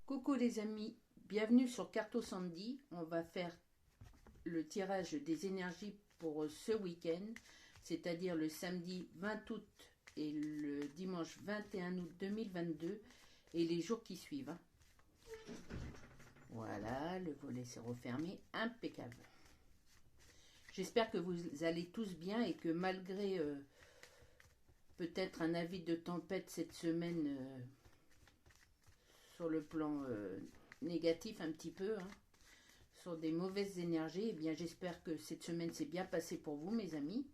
Coucou les amis, bienvenue sur Carto Sandy. On va faire le tirage des énergies pour ce week-end, c'est-à-dire le samedi 20 août et le dimanche 21 août 2022 et les jours qui suivent. Voilà, le volet s'est refermé, impeccable. J'espère que vous allez tous bien et que malgré peut-être un avis de tempête cette semaine sur le plan négatif un petit peu, sur des mauvaises énergies, eh bien j'espère que cette semaine s'est bien passée pour vous mes amis.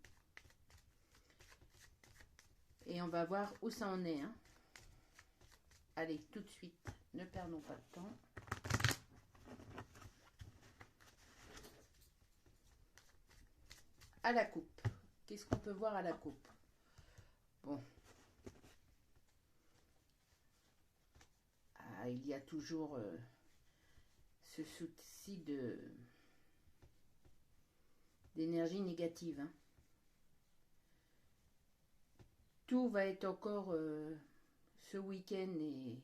Et on va voir où ça en est. Allez, tout de suite, ne perdons pas de temps. À la coupe. Qu'est-ce qu'on peut voir à la coupe? Bon. Ah, il y a toujours ce souci d'énergie négative. Tout va être encore ce week-end et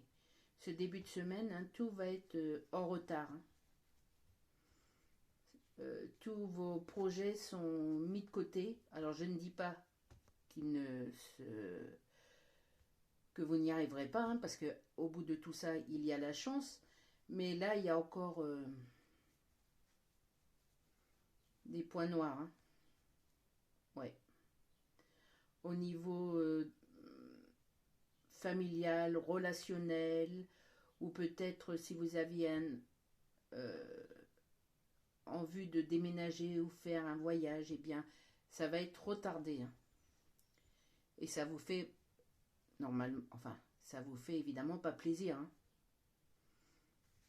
ce début de semaine, tout va être en retard. Tous vos projets sont mis de côté. Alors je ne dis pas que vous n'y arriverez pas, parce que au bout de tout ça, il y a la chance. Mais là, il y a encore des points noirs. Ouais. Au niveau familial, relationnel, ou peut-être si vous aviez en vue de déménager ou faire un voyage, eh bien, ça va être retardé. Et ça vous fait, normalement, enfin, ça vous fait évidemment pas plaisir.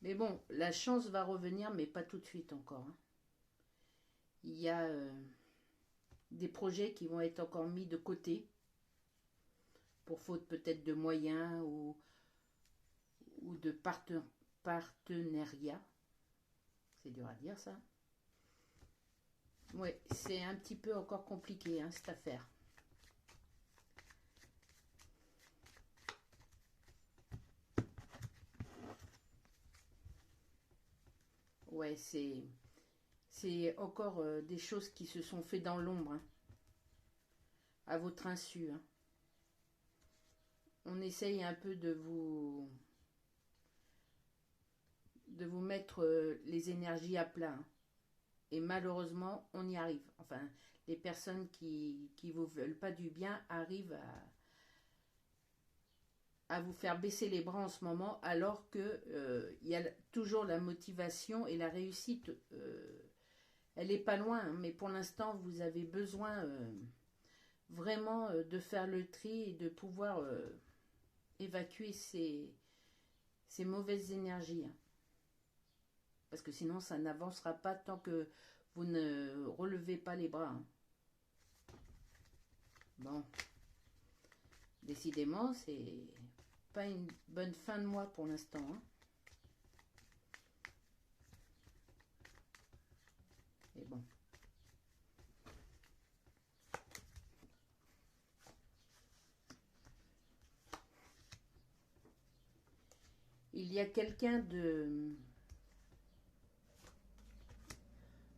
Mais bon, la chance va revenir, mais pas tout de suite encore. Il y a des projets qui vont être encore mis de côté, pour faute peut-être de moyens ou de partenariat. C'est dur à dire ça. Ouais, c'est un petit peu encore compliqué cette affaire. Ouais, c'est encore des choses qui se sont faites dans l'ombre, à votre insu. On essaye un peu de vous mettre les énergies à plat. Et malheureusement, on y arrive. Enfin, les personnes qui vous veulent pas du bien arrivent à vous faire baisser les bras en ce moment, alors que il y a toujours la motivation et la réussite. Elle est pas loin, mais pour l'instant, vous avez besoin vraiment de faire le tri et de pouvoir évacuer ces mauvaises énergies. Parce que sinon, ça n'avancera pas tant que vous ne relevez pas les bras. Bon. Décidément, c'est pas une bonne fin de mois pour l'instant. Et bon. Il y a quelqu'un de,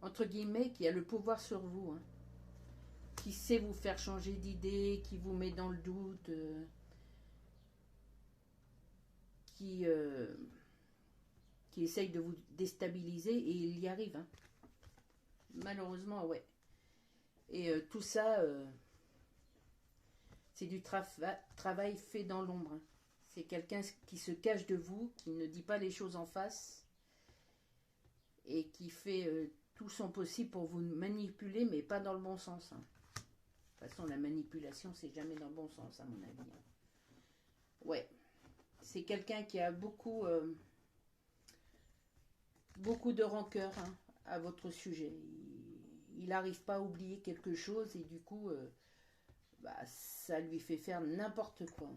entre guillemets, qui a le pouvoir sur vous, qui sait vous faire changer d'idée, qui vous met dans le doute, qui essaye de vous déstabiliser, et il y arrive. Malheureusement, ouais. Et tout ça, c'est du travail fait dans l'ombre. C'est quelqu'un qui se cache de vous, qui ne dit pas les choses en face, et qui fait tout son possible pour vous manipuler, mais pas dans le bon sens. De toute façon, la manipulation, c'est jamais dans le bon sens, à mon avis. Ouais. C'est quelqu'un qui a beaucoup de rancœur à votre sujet. Il n'arrive pas à oublier quelque chose et du coup, ça lui fait faire n'importe quoi.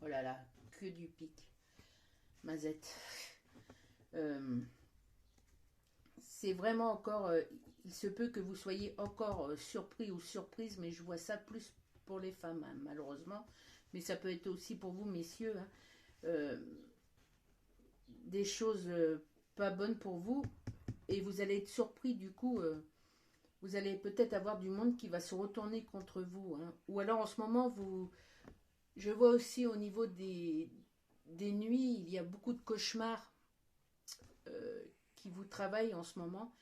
Oh là là, que du pic. Mazette. C'est vraiment encore... il se peut que vous soyez encore surpris ou surprise, mais je vois ça plus pour les femmes, malheureusement. mais ça peut être aussi pour vous, messieurs, hein, des choses pas bonnes pour vous, et vous allez être surpris du coup. Vous allez peut-être avoir du monde qui va se retourner contre vous, hein. Ou alors en ce moment, je vois aussi au niveau des nuits, il y a beaucoup de cauchemars qui vous travaillent en ce moment.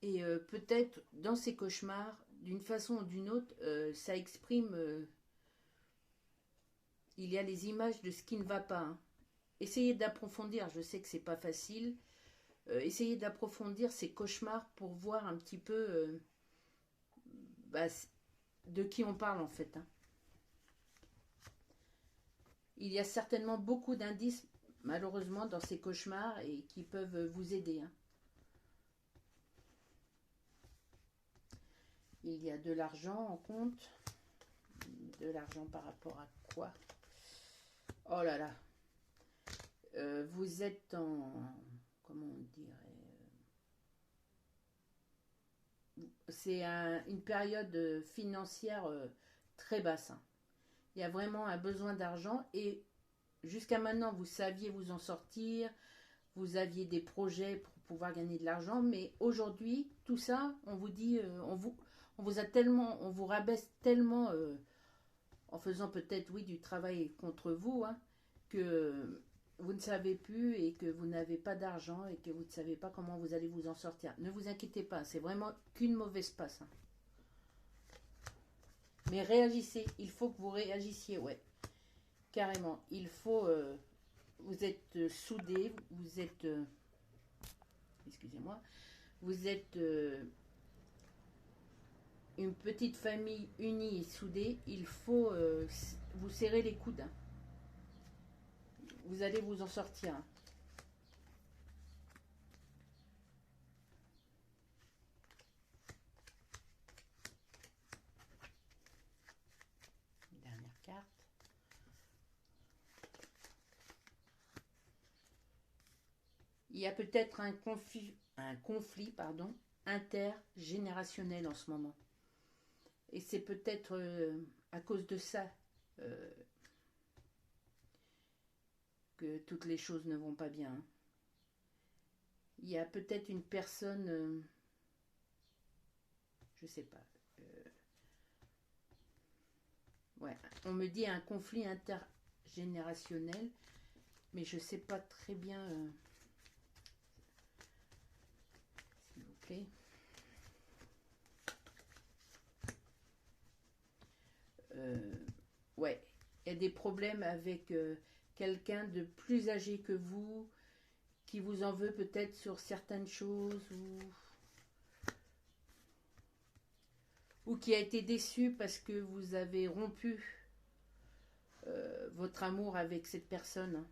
Et peut-être dans ces cauchemars, d'une façon ou d'une autre, ça exprime, il y a les images de ce qui ne va pas, hein. Essayez d'approfondir, je sais que c'est pas facile. Essayez d'approfondir ces cauchemars pour voir un petit peu bah, de qui on parle en fait, hein. Il y a certainement beaucoup d'indices, malheureusement, dans ces cauchemars et qui peuvent vous aider, hein. Il y a de l'argent en compte. De l'argent par rapport à quoi? Oh là là. Vous êtes en... Comment on dirait? C'est une période financière très basse, hein. Il y a vraiment un besoin d'argent et jusqu'à maintenant, vous saviez vous en sortir, vous aviez des projets pour pouvoir gagner de l'argent, mais aujourd'hui, tout ça, on vous dit, on vous a tellement, on vous rabaisse tellement en faisant peut-être, oui, du travail contre vous, hein, que vous ne savez plus et que vous n'avez pas d'argent et que vous ne savez pas comment vous allez vous en sortir. Ne vous inquiétez pas, c'est vraiment qu'une mauvaise passe, hein. Mais réagissez, il faut que vous réagissiez, ouais, carrément. Il faut, vous êtes soudés, vous êtes, excusez-moi, vous êtes une petite famille unie et soudée. Il faut vous serrer les coudes, hein. Vous allez vous en sortir, hein. Dernière carte. Il y a peut-être un conflit, pardon, intergénérationnel en ce moment. Et c'est peut-être à cause de ça que toutes les choses ne vont pas bien, hein. Il y a peut-être une personne, je sais pas. Ouais, on me dit un conflit intergénérationnel, mais je sais pas très bien. S'il vous plaît. Ouais, il y a des problèmes avec quelqu'un de plus âgé que vous, qui vous en veut peut-être sur certaines choses, ou qui a été déçu parce que vous avez rompu votre amour avec cette personne.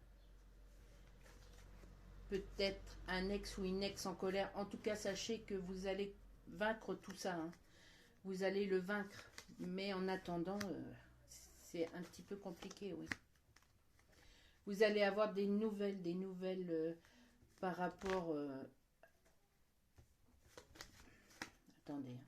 Peut-être un ex ou une ex en colère. En tout cas, sachez que vous allez vaincre tout ça, hein. Vous allez le vaincre. Mais en attendant, c'est un petit peu compliqué, oui. Vous allez avoir des nouvelles par rapport... attendez.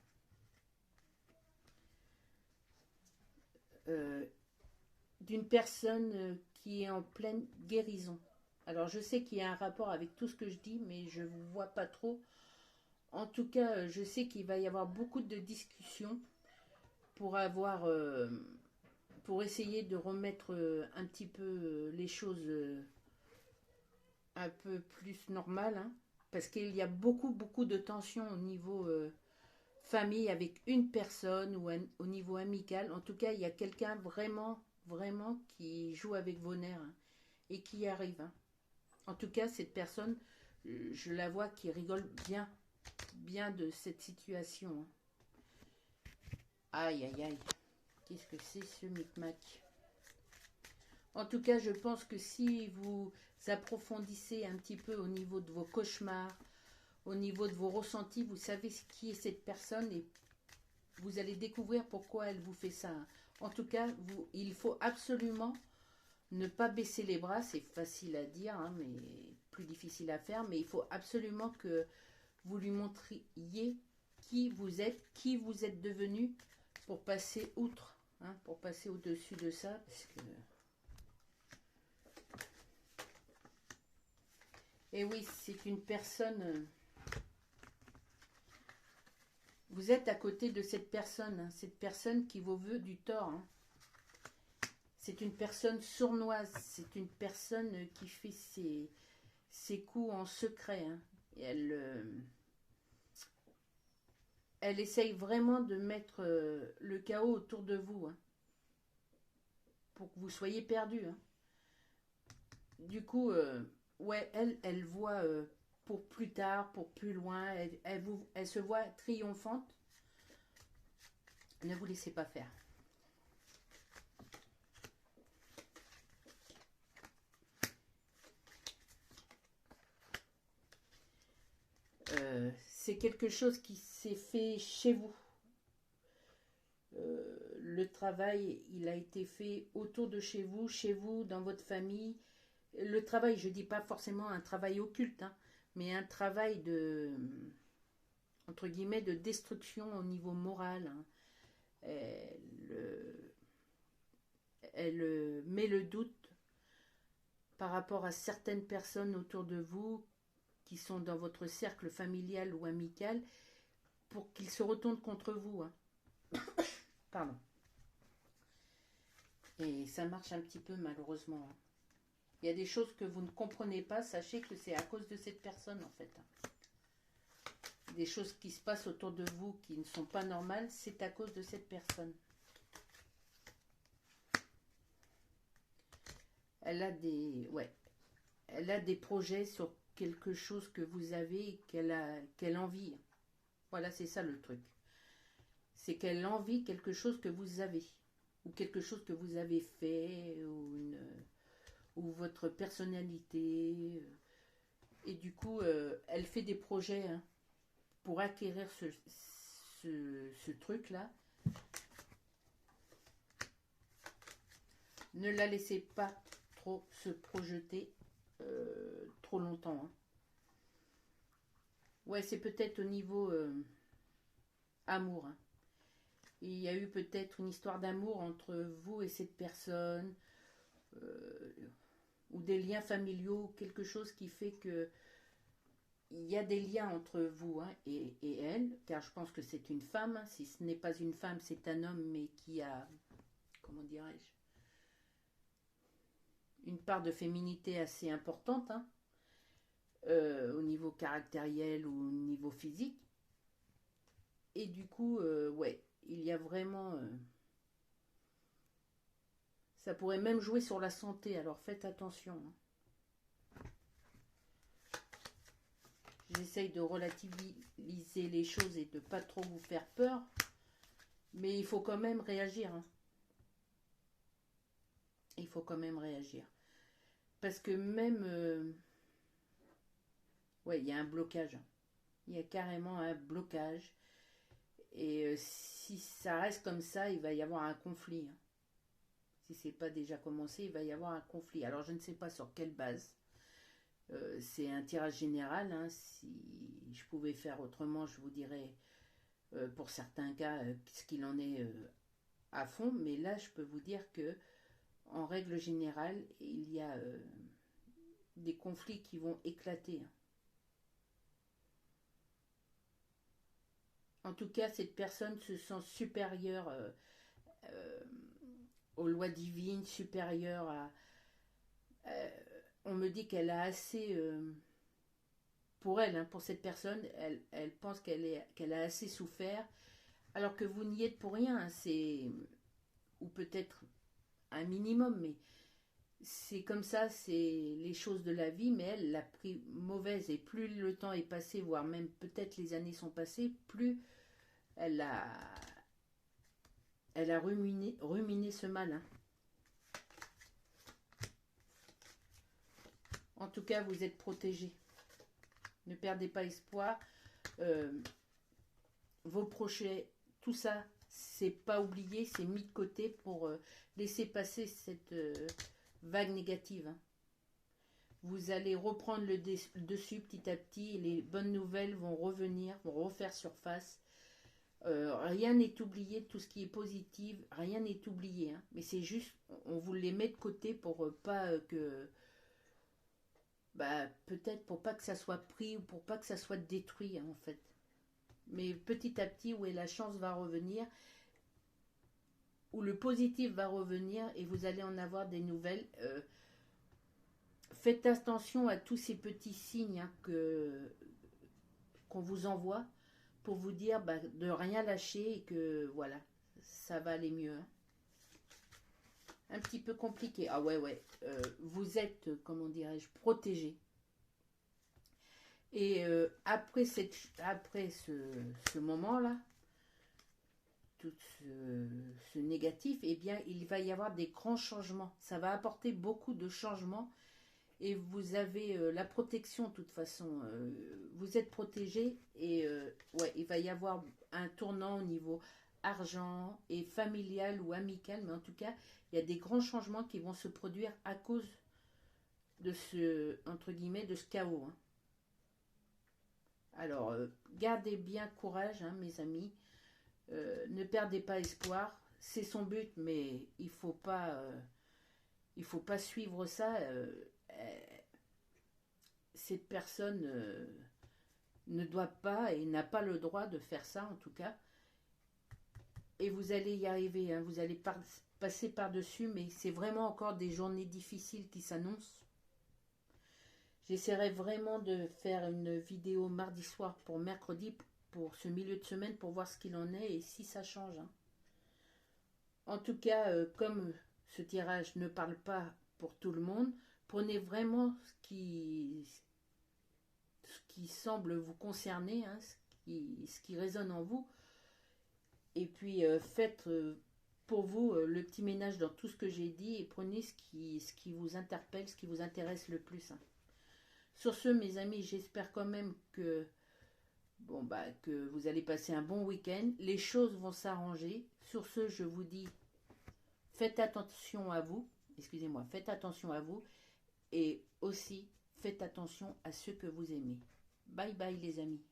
D'une personne qui est en pleine guérison. Alors, je sais qu'il y a un rapport avec tout ce que je dis, mais je ne vous vois pas trop. En tout cas, je sais qu'il va y avoir beaucoup de discussions pour avoir... pour essayer de remettre un petit peu les choses un peu plus normales, hein, parce qu'il y a beaucoup de tensions au niveau famille avec une personne ou au niveau amical. En tout cas, il y a quelqu'un vraiment qui joue avec vos nerfs, hein, et qui y arrive, hein. En tout cas, cette personne, je la vois qui rigole bien de cette situation, hein. Aïe. Qu'est-ce que c'est ce micmac? En tout cas, je pense que si vous approfondissez un petit peu au niveau de vos cauchemars, au niveau de vos ressentis, vous savez qui est cette personne et vous allez découvrir pourquoi elle vous fait ça. En tout cas, il faut absolument ne pas baisser les bras. C'est facile à dire, hein, mais plus difficile à faire. Mais il faut absolument que vous lui montriez qui vous êtes devenu pour passer outre hein, pour passer au-dessus de ça, parce que... Et oui, c'est une personne... Vous êtes à côté de cette personne, hein, cette personne qui vous veut du tort. Hein. C'est une personne sournoise, c'est une personne qui fait ses coups en secret. Hein. Et elle essaye vraiment de mettre le chaos autour de vous, hein, pour que vous soyez perdu. Hein. Du coup, ouais, elle voit pour plus tard, pour plus loin, elle se voit triomphante. Ne vous laissez pas faire. C'est quelque chose qui s'est fait chez vous. Le travail, il a été fait autour de chez vous, dans votre famille. Le travail, je ne dis pas forcément un travail occulte, hein, mais un travail de, entre guillemets, de destruction au niveau moral. Hein. Elle met le doute par rapport à certaines personnes autour de vous qui sont dans votre cercle familial ou amical pour qu'ils se retournent contre vous. Hein. Pardon. Et ça marche un petit peu malheureusement. Hein. Il y a des choses que vous ne comprenez pas, sachez que c'est à cause de cette personne en fait. Des choses qui se passent autour de vous qui ne sont pas normales, c'est à cause de cette personne. Elle a des projets sur quelque chose que vous avez et qu'elle envie. Voilà, c'est ça le truc. C'est qu'elle envie quelque chose que vous avez. Ou quelque chose que vous avez fait, ou votre personnalité. Et du coup, elle fait des projets hein, pour acquérir ce truc-là. Ne la laissez pas trop se projeter trop longtemps. Hein. Ouais, c'est peut-être au niveau amour. Hein. Il y a eu peut-être une histoire d'amour entre vous et cette personne, ou des liens familiaux, quelque chose qui fait que il y a des liens entre vous hein, et elle, car je pense que c'est une femme. Hein. Si ce n'est pas une femme, c'est un homme, mais qui a, comment dirais-je, une part de féminité assez importante, hein, au niveau caractériel ou au niveau physique. Et du coup, ouais, il y a vraiment... ça pourrait même jouer sur la santé, alors faites attention. Hein. J'essaye de relativiser les choses et de ne pas trop vous faire peur, mais il faut quand même réagir. Hein. Il faut quand même réagir. Parce que même... ouais, il y a un blocage. Il y a carrément un blocage. Et si ça reste comme ça, il va y avoir un conflit. Hein. Si ce n'est pas déjà commencé, il va y avoir un conflit. Alors je ne sais pas sur quelle base. C'est un tirage général. Hein. Si je pouvais faire autrement, je vous dirais pour certains cas ce qu'il en est à fond. Mais là, je peux vous dire que en règle générale, il y a des conflits qui vont éclater. Hein. En tout cas, cette personne se sent supérieure aux lois divines, supérieure à... on me dit qu'elle a assez... pour elle, hein, pour cette personne, elle pense qu'elle a assez souffert, alors que vous n'y êtes pour rien. Hein, c'est... ou peut-être un minimum, mais c'est comme ça, c'est les choses de la vie, mais elle l'a pris mauvaise. Et plus le temps est passé, voire même peut-être les années sont passées, plus elle a ruminé ce mal. Hein. En tout cas, vous êtes protégés. Ne perdez pas espoir. Vos projets, tout ça, c'est pas oublié, c'est mis de côté pour laisser passer cette vague négative. Hein. Vous allez reprendre le dessus petit à petit et les bonnes nouvelles vont revenir, vont refaire surface. Rien n'est oublié, tout ce qui est positif, rien n'est oublié, hein. Mais c'est juste, on vous les met de côté pour pas que, bah, peut-être pour pas que ça soit pris ou pour pas que ça soit détruit, hein, en fait. Mais petit à petit, où la chance va revenir, où le positif va revenir et vous allez en avoir des nouvelles. Faites attention à tous ces petits signes, hein, qu'on vous envoie pour vous dire bah, de rien lâcher et que voilà, ça va aller mieux, hein. Un petit peu compliqué. Ah ouais, ouais. Vous êtes, comment dirais-je, protégé. Et après ce moment-là, tout ce négatif, eh bien, il va y avoir des grands changements. Ça va apporter beaucoup de changements. Et vous avez la protection, de toute façon. Vous êtes protégé. Et ouais, il va y avoir un tournant au niveau argent et familial ou amical. Mais en tout cas, il y a des grands changements qui vont se produire à cause de entre guillemets, de ce chaos, hein. Alors, gardez bien courage, hein, mes amis. Ne perdez pas espoir. C'est son but, mais il faut pas suivre ça. Cette personne ne doit pas et n'a pas le droit de faire ça, en tout cas. Et vous allez y arriver, hein. Vous allez passer par-dessus, mais c'est vraiment encore des journées difficiles qui s'annoncent. J'essaierai vraiment de faire une vidéo mardi soir pour mercredi, pour ce milieu de semaine, pour voir ce qu'il en est et si ça change, hein. En tout cas, comme ce tirage ne parle pas pour tout le monde, prenez vraiment ce qui semble vous concerner, hein, ce qui résonne en vous, et puis faites pour vous le petit ménage dans tout ce que j'ai dit et prenez ce qui vous interpelle, ce qui vous intéresse le plus, hein. Sur ce, mes amis, j'espère quand même que, bon, bah, que vous allez passer un bon week-end. Les choses vont s'arranger. Sur ce, je vous dis, faites attention à vous. Excusez-moi, faites attention à vous. Et aussi, faites attention à ceux que vous aimez. Bye bye les amis.